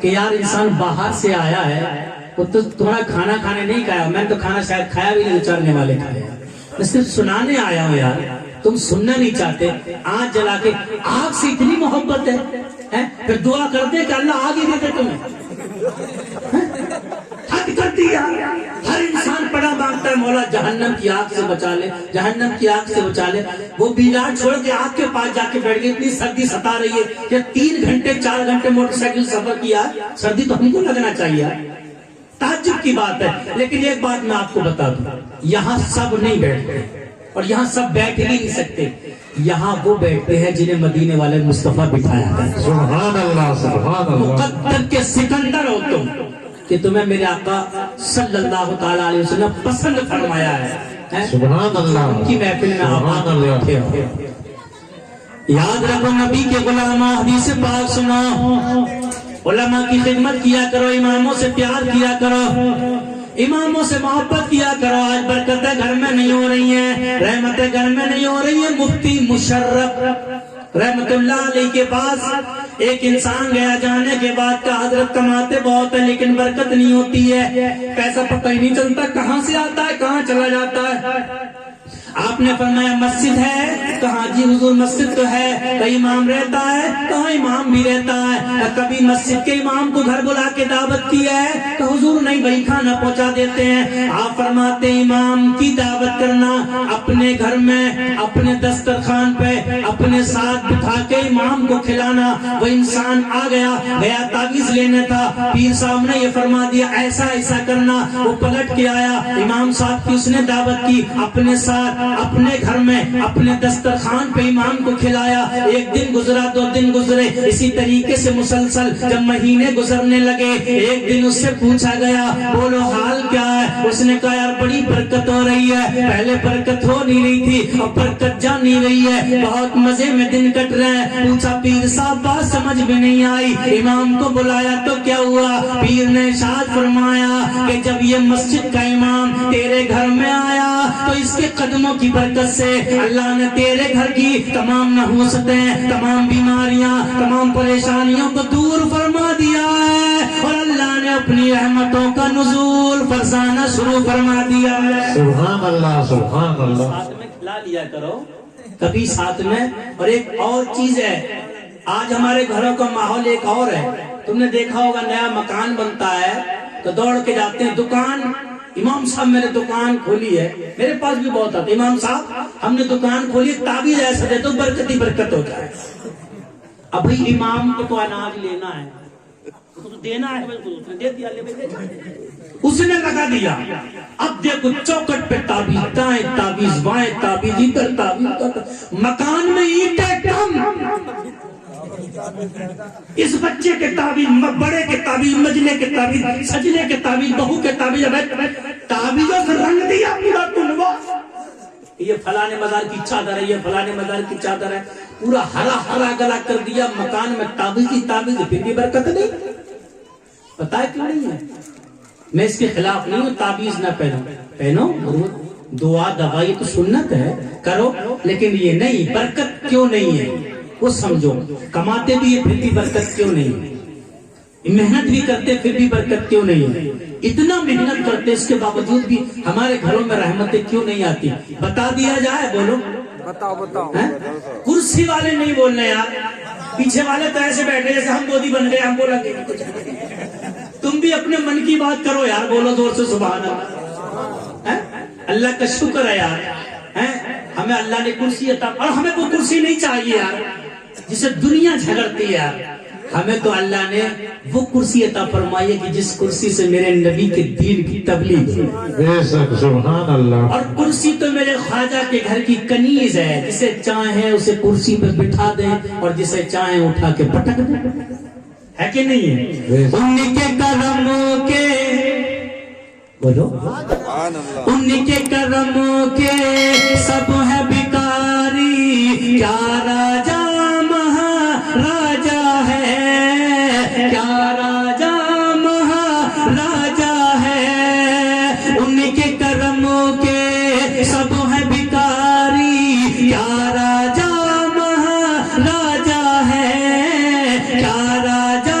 کہ یار انسان باہر سے آیا ہے وہ تو تمہارا کھانا کھانے نہیں کھایا, میں نے تو کھانا شاید کھایا بھی نہیں, چارنے والے کھایا, میں صرف سنانے آیا ہوں یار, تم سننا نہیں چاہتے. آنکھ جلا کے آگ سے اتنی محبت ہے, پھر دعا کرتے کہ اللہ آگ ہی دیتے تمہیں, حد کر دیا. ہر انسان پڑا مانگتا ہے مولا جہنم کی آگ سے بچا لے, جہنم کی آگ سے بچا لے. وہ بیلا چھوڑ کے آگ کے پاس جا کے بیٹھ گئے, اتنی سردی ستا رہی ہے کہ 3 گھنٹے 4 گھنٹے موٹر سائیکل سفر کیا, سردی تو ہم کو لگنا چاہیے. تعجب کی بات ہے. لیکن ایک بات میں آپ کو بتا دوں, یہاں سب نہیں بیٹھتے اور یہاں سب بیٹھ ہی نہیں سکتے. یہاں وہ بیٹھتے ہیں جنہیں مدینے والے مصطفیٰ بٹھایا ہے. سبحان اللہ سبحان اللہ. مقدر کے سکندر ہو تم کہ تمہیں میرے آقا صلی اللہ تعالیٰ علیہ وسلم پسند فرمایا ہے. سبحان اللہ. ان کی محفل میں آپ بیٹھے ہو. یاد رکھو نبی کے غلام, حدیث پاک سنو, علماء کی خدمت کیا کرو, اماموں سے پیار کیا کرو, اماموں سے محبت کیا کرو. آج برکتیں گھر میں نہیں ہو رہی ہیں, رحمتیں گھر میں نہیں ہو رہی ہیں. مفتی مشرف رحمت اللہ علیہ کے پاس ایک انسان گیا, جانے کے بعد کا حضرت کماتے بہت ہے لیکن برکت نہیں ہوتی ہے, پیسہ پتہ ہی نہیں چلتا کہاں سے آتا ہے کہاں چلا جاتا ہے. آپ نے فرمایا مسجد ہے, کہاں جی حضور مسجد تو ہے, کہیں امام رہتا ہے, کہاں امام بھی رہتا ہے. کبھی مسجد کے امام کو گھر بلا کے دعوت کی ہے کہ حضور نہیں بھائی کھانا پہنچا دیتے ہیں. آپ فرماتے امام کی دعوت کرنا, اپنے گھر میں اپنے دسترخوان پہ اپنے ساتھ بٹھا کے امام کو کھلانا. وہ انسان آ گیا تعویذ لینے تھا, پیر صاحب نے یہ فرما دیا ایسا ایسا کرنا. وہ پلٹ کے آیا, امام صاحب کی اس نے دعوت کی, اپنے ساتھ اپنے گھر میں اپنے دسترخوان پہ امام کو کھلایا. 1 دن گزرا, 2 دن گزرے, اسی طریقے سے مسلسل جب مہینے گزرنے لگے, ایک دن اس سے پوچھا گیا بولو حال کیا ہے. اس نے کہا یار بڑی برکت ہو رہی ہے, پہلے برکت ہو نہیں رہی تھی اب برکت جا نہیں رہی ہے, بہت مزے میں دن کٹ رہے ہیں. پوچھا پیر صاحب بات سمجھ میں نہیں آئی. امام کو بلایا تو کیا ہوا, پیر نے ارشاد فرمایا کہ جب یہ مسجد کا امام تیرے گھر میں آیا تو اس کے قدموں کی برکت سے اللہ نے تیرے گھر کی تمام نحوستیں, تمام بیماریاں, تمام پریشانیوں کو دور فرما دیا ہے, اور اللہ نے اپنی رحمتوں کا نزول فرسانا شروع فرما دیا ہے. سبحان اللہ سبحان اللہ. ساتھ میں کھلا لیا کرو کبھی ساتھ میں. اور ایک اور چیز ہے, آج ہمارے گھروں کا ماحول ایک اور ہے. تم نے دیکھا ہوگا نیا مکان بنتا ہے تو دوڑ کے جاتے ہیں دکان, امام صاحب میں نے دکان کھولی ہے, میرے پاس بھی بہت آتے, امام صاحب ہم نے دکان کھولی, تعویذ ایسا دے تو برکت ہی برکت ہو جائے. اب بھائی امام کو تو اناج لینا ہے, تو دینا ہے, اس نے دے دیا, اس نے لگا دیا. اب دیکھو چوکٹ پہ تعویذ, دائیں تعویذ بائیں تعویذ, ادھر تعویذ, مکان میں اینٹیں کم, اس بچے کے تعویذ, بڑے کے تعویذ, مجلے کے تعویذ, سجلے کے تعویذ, بہو کے تعویذ, تعویذوں سے رنگ دیا پورا کنبہ. یہ فلانے مزار کی چادر ہے, یہ فلانے مزار کی چادر ہے, پورا ہرا ہرا گلا کر دیا. مکان میں تعویذ ہی تعویذ, پھر بھی برکت نہیں. پتہ ہے کیوں نہیں ہے؟ میں اس کے خلاف نہیں ہوں, تعویذ نہ پہنو, دعا دوائی تو سنت ہے کرو, لیکن یہ نہیں برکت کیوں نہیں ہے وہ سمجھو. کماتے بھی یہ پھر بھی برکت کیوں نہیں ہے, محنت بھی کرتے پھر بھی برکت کیوں نہیں ہے, اتنا محنت کرتے اس کے باوجود بھی ہمارے گھروں میں رحمتیں کیوں نہیں آتی. بتا دیا جائے, بولو بتاؤ. کرسی والے نہیں بولنے یار, پیچھے والے تو ایسے بیٹھے جیسے ہم گودی بن گئے, ہم بولیں گے. تم بھی اپنے من کی بات کرو یار, بولو زور سے سبحان اللہ. اللہ کا شکر ہے یار, ہمیں اللہ نے کرسی عطا, اور ہمیں وہ کرسی نہیں چاہیے یار جسے دنیا جھگڑتی ہے یار. ہمیں تو اللہ نے وہ کرسی عطا فرمائی ہے کہ جس کرسی سے میرے نبی کے دین کی تبلیغ ہے. بے شک سبحان اللہ. اور کرسی تو میرے خواجہ کے گھر کی کنیز ہے, جسے چاہیں اسے کرسی پہ بٹھا دیں اور جسے چاہیں اٹھا کے پٹک دیں, ہے کہ نہیں ہے؟ ان کے کرم کے, بولو ان کے کرم کے سب ہے بیکاری, کیا راجا مہاراجا ہے, کیا راجا مہاراجا ہے. ان کے کرم کے سب ہے بیکاری, کیا راجا مہاراجا ہے, کیا راجا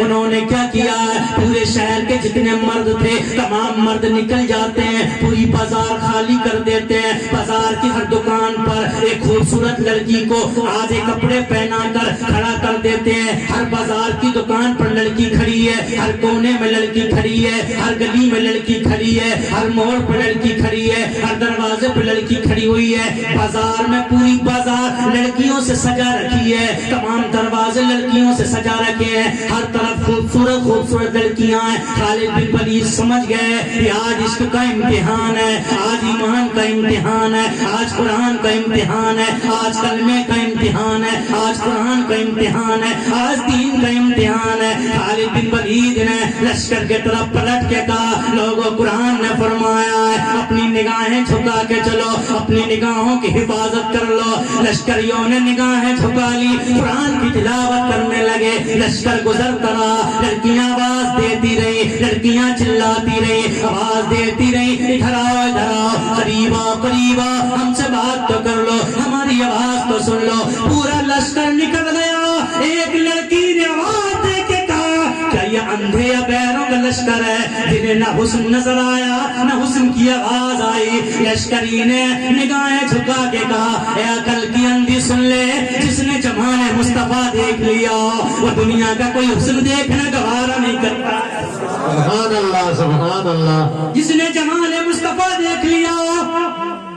انہوں نے کیا کیا ہے, پورے شہر کے جتنے مرد تھے تمام مرد نکل جاتے ہیں, پوری بازار خالی کر دیتے ہیں. بازار کی ہر دکان پر ایک خوبصورت لڑکی کو آدھے کپڑے پہنا کر کھڑا کر دیتے ہیں. ہر بازار کی دکان پر لڑکی کھڑی ہے, ہر کونے میں لڑکی کھڑی ہے, ہر گلی میں لڑکی کھڑی ہے, ہر موڑ پر لڑکی کھڑی ہے, ہر دروازے پر لڑکی کھڑی ہوئی ہے. بازار میں پوری بازار لڑکیوں سے سجا رکھی ہے, تمام دروازے لڑکیوں سے سجا رکھے ہیں, ہر طرف خوبصورت خوبصورت لڑکیاں ہیں. خالد بن ولید سمجھ گئے کہ آج عشق کا امتحان ہے, آج ایمان کا امتحان ہے, آج قرآن کا امتحان ہے, آج کلمے کا امتحان ہے, آج قرآن کا امتحان ہے, آج دین کا امتحان ہے. خالد بن ولید نے لشکر کے طرف پلٹ کے کہا, لوگوں قرآن نے فرمایا ہے اپنی نگاہیں جھکا کے چلو, اپنی نگاہوں کی حفاظت کر لو. لشکریوں نے نگاہیں جھکا لی, قرآن کی تلاوت کرنے لگے. لشکر گزرتا رہا, لڑکیاں آواز دیتی رہی, لڑکیاں چلاتی رہی, آواز دیتی رہی, ادھر آؤ ادھر آؤ, قریب آؤ قریب آؤ, ہم سے بات تو کر لو, ہماری آواز تو سن لو. پورا لشکر نکل گیا. ایک لڑکی نے آواز دے کے کہا, کیا یہ اندھے یا بیروں کا لشکر ہے جنہیں نہ حسن نظر آیا نہ حسن کی آواز آئی؟ لشکری نے نگاہیں جھکا کے کہا, اے عقل کی اندھی سن لے, جس نے جمال مصطفیٰ دیکھ لیا وہ دنیا کا کوئی حسن دیکھنا گوارا نہیں کرتا. سبحان اللہ سبحان اللہ. جس نے جمال مصطفیٰ دیکھ لیا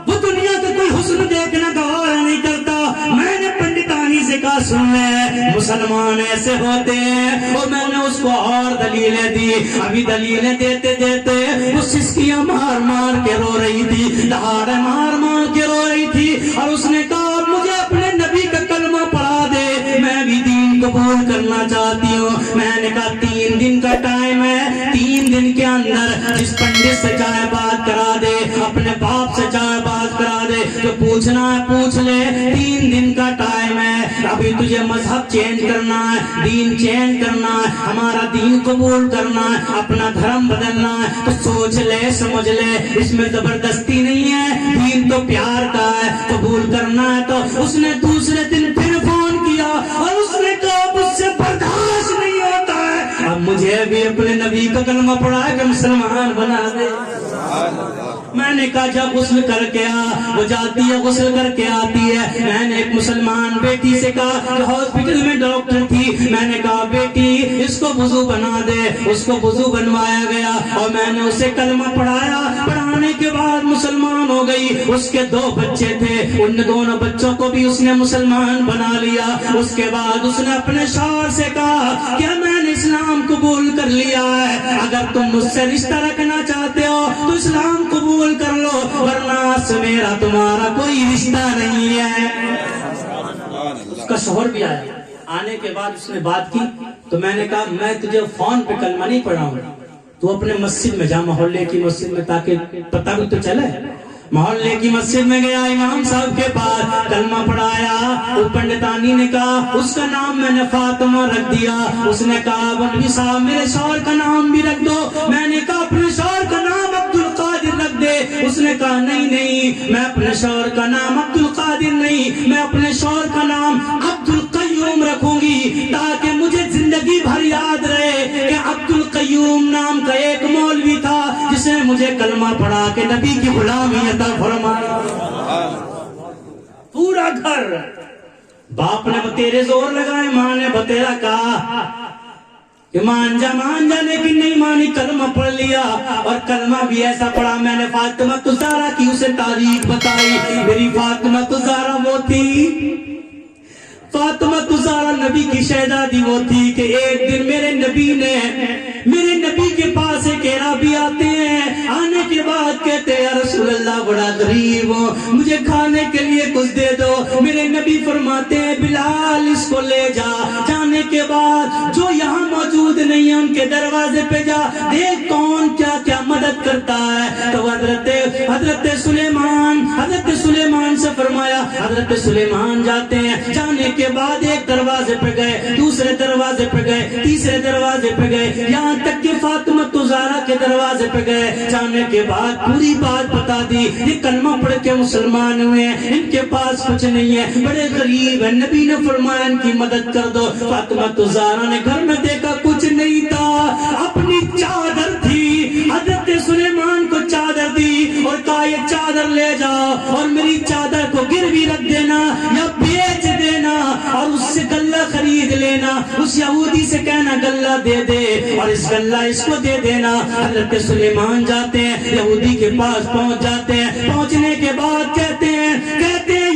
وہ دنیا کا کوئی حسن دیکھنا گوارا نہیں کرتا. میں نے پنڈتانی سے کہا, سن لے, مسلمان ایسے ہوتے ہیں. اور میں نے اس کو اور دلیلیں دی. ابھی دلیلیں دیتے دیتے وہ سسکیاں مار مار کے رو رہی تھی, دہاڑے مار مار کے رو رہی تھی. اور اس نے کہا, مجھے اپنے نبی کا کلمہ پڑھا دے, میں بھی دین قبول کرنا چاہتی ہوں. میں نے کہا 3 دن کا ٹائم ہے, 3 دن کے اندر جس پنڈت سے چاہے بات کرا دے, اپنے باپ سے چاہے بات کرا دے, جو پوچھنا ہے پوچھ لے. 3 دن کا ٹائم ہے. ابھی تجھے مذہب چینج کرنا ہے, دین چینج کرنا ہے, ہمارا دین قبول کرنا ہے, اپنا دھرم بدلنا ہے, تو سوچ لے سمجھ لے, اس میں زبردستی نہیں ہے, دین تو پیار کا ہے. قبول کرنا ہے تو. اس نے دوسرے دن پھر فون کیا اور اس نے کہا, مجھ سے برداشت نہیں ہوتا ہے, اب مجھے بھی اپنے نبی کا کلمہ پڑھا کے مسلمان بنا دے. میں نے کہا جب غسل کر کے آ, وہ جاتی ہے غسل کر کے آتی ہے. میں نے ایک مسلمان بیٹی سے کہا جو ہاسپٹل میں ڈاکٹر تھی, میں نے کہا بیٹی اس کو وضو بنا دے. اس کو وضو بنوایا گیا اور میں نے اسے کلمہ پڑھایا. پڑھانے کے بعد مسلمان ہو گئی. اس کے 2 بچے تھے, ان دونوں بچوں کو بھی اس نے مسلمان بنا لیا. اس کے بعد اس نے اپنے شوہر سے کہا, کیا میں نے اسلام قبول کر لیا ہے, اگر تم مجھ سے رشتہ رکھنا چاہتے ہو تو اسلام قبول کر لو, ورنہ سے میرا تمہارا کوئی رشتہ نہیں ہے. اس کا شوہر بھی آیا. آنے کے بعد اس نے بات کی تو میں نے کہا, میں تجھے فون پہ کلمہ نہیں پڑھاؤں, تو اپنے مسجد میں جا, محلے کی مسجد میں, تاکہ پتہ بھی تو چلے. محلے کی مسجد میں گیا, امام صاحب کے پاس کلمہ پڑھایا. وہ پنڈتانی نے کہا, اس کا نام میں نے فاطمہ رکھ دیا. اس نے کہا, مولوی صاحب میرے شوہر کا نام بھی رکھ دو. میں نے کہا اپنے شوہر کا نام عبد القادر رکھ دے. اس نے کہا نہیں نہیں, میں اپنے شوہر کا نام عبد القادر نہیں, میں اپنے شوہر کا نام عبد القیوم رکھوں گی, تاکہ مجھے زندگی بھر یاد رہے کہ عبد القیوم نام کا ایک مولوی تھا جس نے مجھے کلمہ پڑھا کے نبی کی غلامی عطا فرمائی. پورا گھر, باپ نے بتیرے زور لگائے, ماں نے بتیرا کہا کہ مان جا لیکن نہیں مانی. کلمہ پڑھ لیا اور کلمہ بھی ایسا پڑھا. میں نے فاطمہ الزہرا کی اسے تاریخ بتائی. میری فاطمہ الزہرا وہ تھی, فاطمہ الزہرا نبی کی شہزادی وہ تھی کہ ایک دن میرے نبی کے پاس ایک اعرابی آتے ہیں. آنے کے بعد کہتے ہیں, یا رسول اللہ بڑا غریب ہوں, مجھے کھانے کے لیے کچھ دے دو. میرے نبی فرماتے ہیں, بلال اس کو لے جا. جانے کے بعد جو یہاں موجود نہیں ہے ان کے دروازے پہ جا, دیکھ کون کیا کیا مدد کرتا ہے. تو حضرت سلیمان سے فرمایا. حضرت سلیمان جاتے ہیں. جانے کے بعد ایک دروازے پہ گئے, دوسرے دروازے دروازے پہ گئے, تیسرے دروازے پہ گئے, یہاں تک کہ فاطمہ زہرا کے دروازے پہ گئے. جانے کے بعد پوری بات بتا دی, یہ کلمہ پڑھ کے مسلمان ہوئے ہیں, ان کے پاس کچھ نہیں ہے, بڑے غریب ہیں, نبی نے فرمایا ان کی مدد کر دو. فاطمہ زہرا نے گھر میں دیکھا کچھ نہیں تھا, اپنی چادر تھی, حضرت سلیمان کو چادر دی اور کہا یہ چادر لے جاؤ اور میری چادر کو گروی رکھ دینا یا بیچ دینا اور اس سے غلہ خرید لینا, اس یہودی سے کہنا غلہ دے دے اور اس غلہ اس کو دے دینا. حضرت سلیمان جاتے ہیں, یہودی کے پاس پہنچ جاتے ہیں, پہنچنے کے بعد کہتے ہیں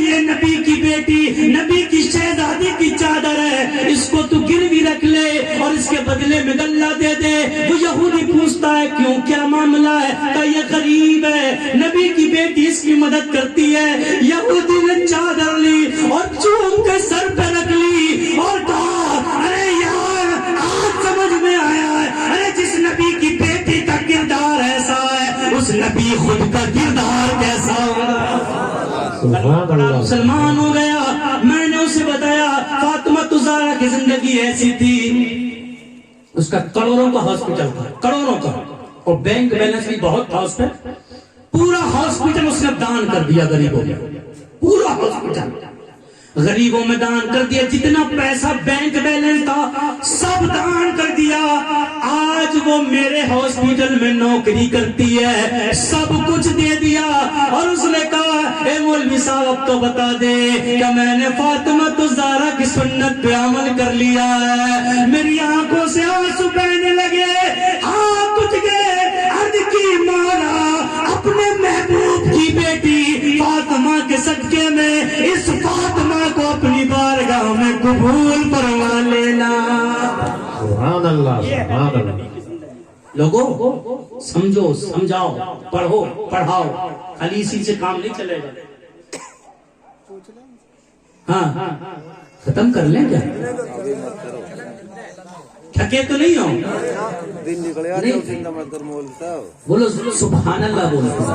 یہ نبی کی بیٹی, نبی کی شہزادی کی چادر ہے, اس کو تو گروی رکھ لے اور اس کے بدلے میں غلہ دے دے. وہ یہودی پوچھتا ہے کیوں, کیا معاملہ ہے؟ کہ یہ غریب ہے, نبی کی بیٹی اس کی مدد کرتی ہے. یہودی نے چادر لی اور چوم کے سر پہ رکھ لی اور کہا ارے یار آج سمجھ میں آیا ہے, ارے جس نبی کی بیٹی کا کردار ایسا ہے اس نبی خود کا کردار کیسا ہوگا. بڑا مسلمان ہو گیا. میں نے اسے بتایا فاطمہ زہرا کی زندگی ایسی تھی, اس کا کروڑوں کا ہاسپٹل تھا, کروڑوں کا, اور بینک بیلنس بھی بہت تھا اس پہ. پورا ہاسپٹل اس نے دان کر دیا غریبوں میں, پورا ہاسپٹل غریبوں میں دان کر دیا. جتنا پیسہ بینک بیلنس تھا سب دان کر دیا. آج وہ میرے ہاسپٹل میں نوکری کرتی ہے, سب کچھ دے دیا. اور اس نے کہا اے مولوی صاحب اب تو بتا دے کہ میں نے فاطمہ زہرا کی سنت پہ عمل کر لیا ہے. میری آنکھوں سے آنسو بہنے لگے, ہاں کچھ گئے, عرض کی مارا اپنے محبوب کی بیٹی فاطمہ کے صدقے میں اس فاطمہ کو اپنی بارگاہ میں قبول فرما لینا. سبحان اللہ, سبحان اللہ. لوگوں سمجھو, سمجھاؤ, پڑھو, پڑھاؤ, خالی اسی سے کام نہیں چلے گا. ہاں ختم کر لیں کیا, تھکے تو نہیں ہو؟ دن نکلے بولو سبحان اللہ بولو.